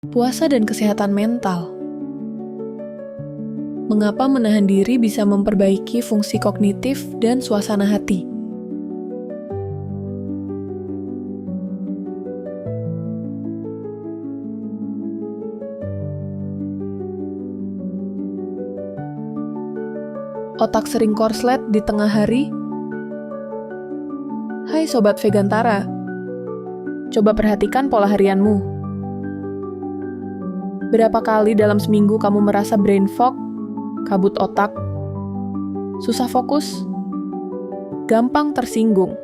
Puasa dan kesehatan mental. Mengapa menahan diri bisa memperbaiki fungsi kognitif dan suasana hati? Otak sering korslet di tengah hari? Hai Sobat Vegantara, coba perhatikan pola harianmu. Berapa kali dalam seminggu kamu merasa brain fog, kabut otak, susah fokus, gampang tersinggung,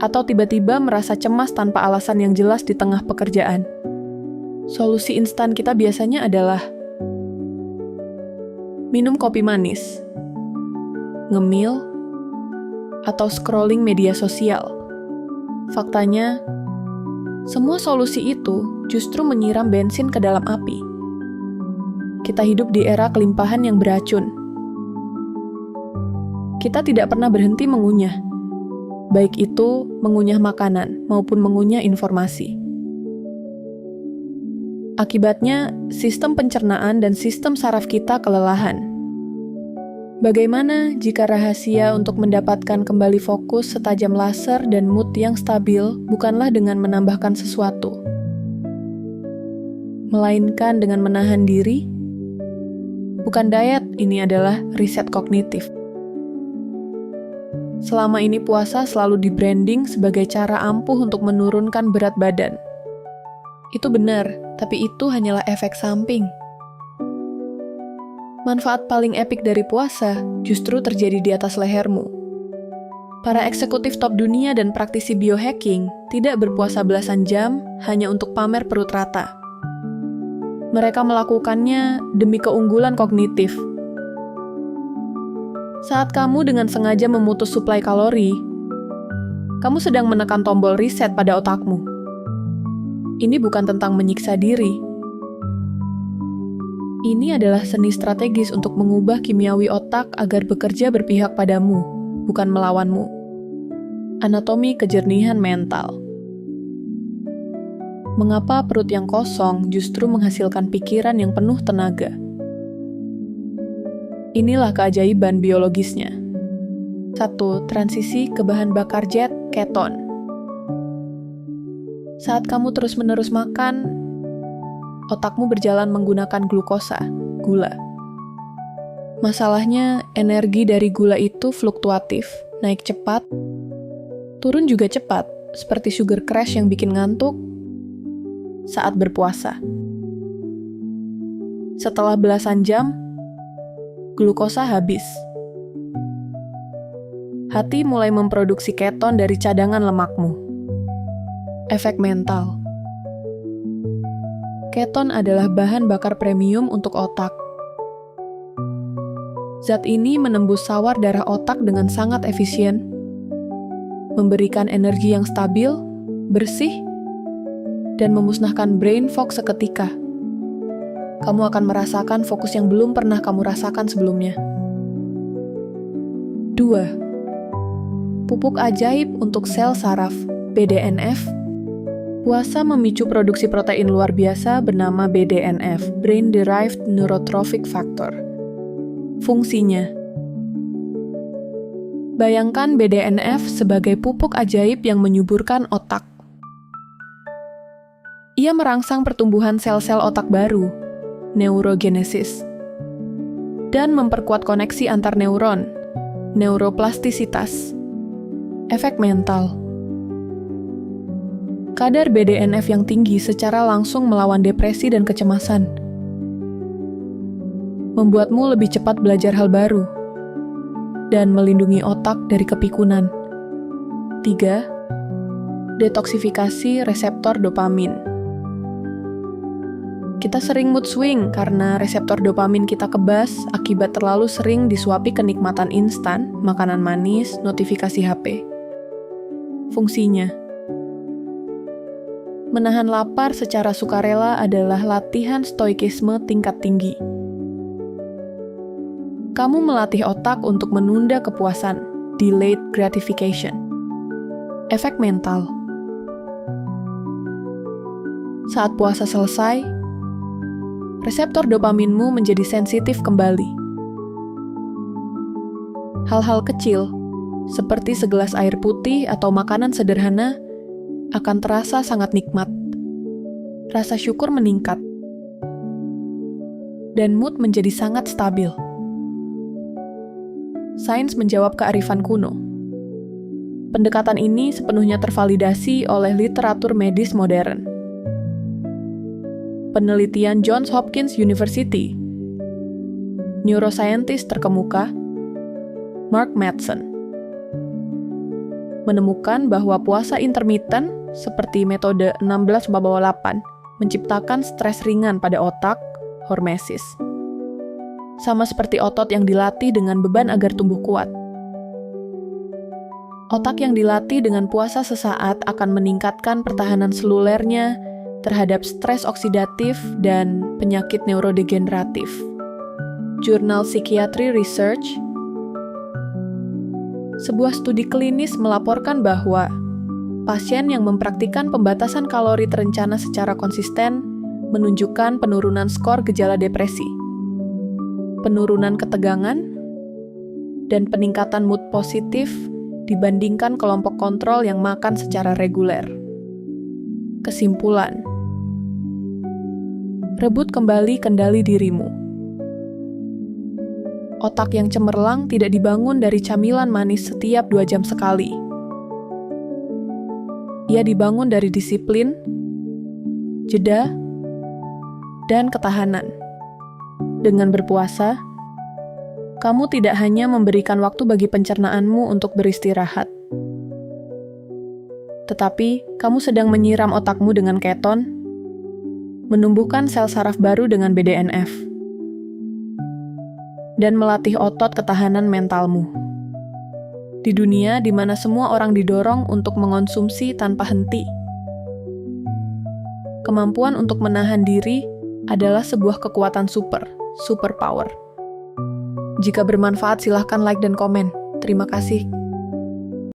atau tiba-tiba merasa cemas tanpa alasan yang jelas di tengah pekerjaan? Solusi instan kita biasanya adalah minum kopi manis, ngemil, atau scrolling media sosial. Faktanya, semua solusi itu justru menyiram bensin ke dalam api. Kita hidup di era kelimpahan yang beracun. Kita tidak pernah berhenti mengunyah, baik itu mengunyah makanan maupun mengunyah informasi. Akibatnya, sistem pencernaan dan sistem saraf kita kelelahan. Bagaimana jika rahasia untuk mendapatkan kembali fokus setajam laser dan mood yang stabil bukanlah dengan menambahkan sesuatu, melainkan dengan menahan diri? Bukan diet, ini adalah riset kognitif. Selama ini puasa selalu di-branding sebagai cara ampuh untuk menurunkan berat badan. Itu benar, tapi itu hanyalah efek samping. Manfaat paling epik dari puasa justru terjadi di atas lehermu. Para eksekutif top dunia dan praktisi biohacking tidak berpuasa belasan jam hanya untuk pamer perut rata. Mereka melakukannya demi keunggulan kognitif. Saat kamu dengan sengaja memutus suplai kalori, kamu sedang menekan tombol reset pada otakmu. Ini bukan tentang menyiksa diri. Ini adalah seni strategis untuk mengubah kimiawi otak agar bekerja berpihak padamu, bukan melawanmu. Anatomi kejernihan mental. Mengapa perut yang kosong justru menghasilkan pikiran yang penuh tenaga? Inilah keajaiban biologisnya. 1. Transisi ke bahan bakar jet keton. Saat kamu terus-menerus makan, otakmu berjalan menggunakan glukosa, gula. Masalahnya, energi dari gula itu fluktuatif, naik cepat, turun juga cepat, seperti sugar crash yang bikin ngantuk saat berpuasa. Setelah belasan jam, glukosa habis. Hati mulai memproduksi keton dari cadangan lemakmu. Efek mental. Keton adalah bahan bakar premium untuk otak. Zat ini menembus sawar darah otak dengan sangat efisien, memberikan energi yang stabil, bersih, dan memusnahkan brain fog seketika. Kamu akan merasakan fokus yang belum pernah kamu rasakan sebelumnya. 2. Pupuk ajaib untuk sel saraf, BDNF. Puasa memicu produksi protein luar biasa bernama BDNF, Brain Derived Neurotrophic Factor. Fungsinya, bayangkan BDNF sebagai pupuk ajaib yang menyuburkan otak. Ia merangsang pertumbuhan sel-sel otak baru, neurogenesis, dan memperkuat koneksi antar neuron, neuroplastisitas. Efek mental. Kadar BDNF yang tinggi secara langsung melawan depresi dan kecemasan. Membuatmu lebih cepat belajar hal baru dan melindungi otak dari kepikunan. 3. Detoksifikasi reseptor dopamin. Kita sering mood swing karena reseptor dopamin kita kebas akibat terlalu sering disuapi kenikmatan instan, makanan manis, notifikasi HP. Fungsinya, menahan lapar secara sukarela adalah latihan stoikisme tingkat tinggi. Kamu melatih otak untuk menunda kepuasan, delayed gratification. Efek mental. Saat puasa selesai, reseptor dopaminmu menjadi sensitif kembali. Hal-hal kecil, seperti segelas air putih atau makanan sederhana, akan terasa sangat nikmat. Rasa syukur meningkat, dan mood menjadi sangat stabil. Sains menjawab kearifan kuno. Pendekatan ini sepenuhnya tervalidasi oleh literatur medis modern. Penelitian Johns Hopkins University, neuroscientist terkemuka, Mark Madsen, menemukan bahwa puasa intermittent seperti metode 16-8 menciptakan stres ringan pada otak, hormesis. Sama seperti otot yang dilatih dengan beban agar tumbuh kuat. Otak yang dilatih dengan puasa sesaat akan meningkatkan pertahanan selulernya terhadap stres oksidatif dan penyakit neurodegeneratif. Jurnal Psychiatry Research, sebuah studi klinis melaporkan bahwa pasien yang mempraktikkan pembatasan kalori terencana secara konsisten menunjukkan penurunan skor gejala depresi, penurunan ketegangan, dan peningkatan mood positif dibandingkan kelompok kontrol yang makan secara reguler. Kesimpulan: rebut kembali kendali dirimu. Otak yang cemerlang tidak dibangun dari camilan manis setiap 2 jam sekali. Ia dibangun dari disiplin, jeda, dan ketahanan. Dengan berpuasa, kamu tidak hanya memberikan waktu bagi pencernaanmu untuk beristirahat, tetapi kamu sedang menyiram otakmu dengan keton, menumbuhkan sel saraf baru dengan BDNF, dan melatih otot ketahanan mentalmu. Di dunia di mana semua orang didorong untuk mengonsumsi tanpa henti, kemampuan untuk menahan diri adalah sebuah kekuatan superpower. Jika bermanfaat, silahkan like dan komen. Terima kasih.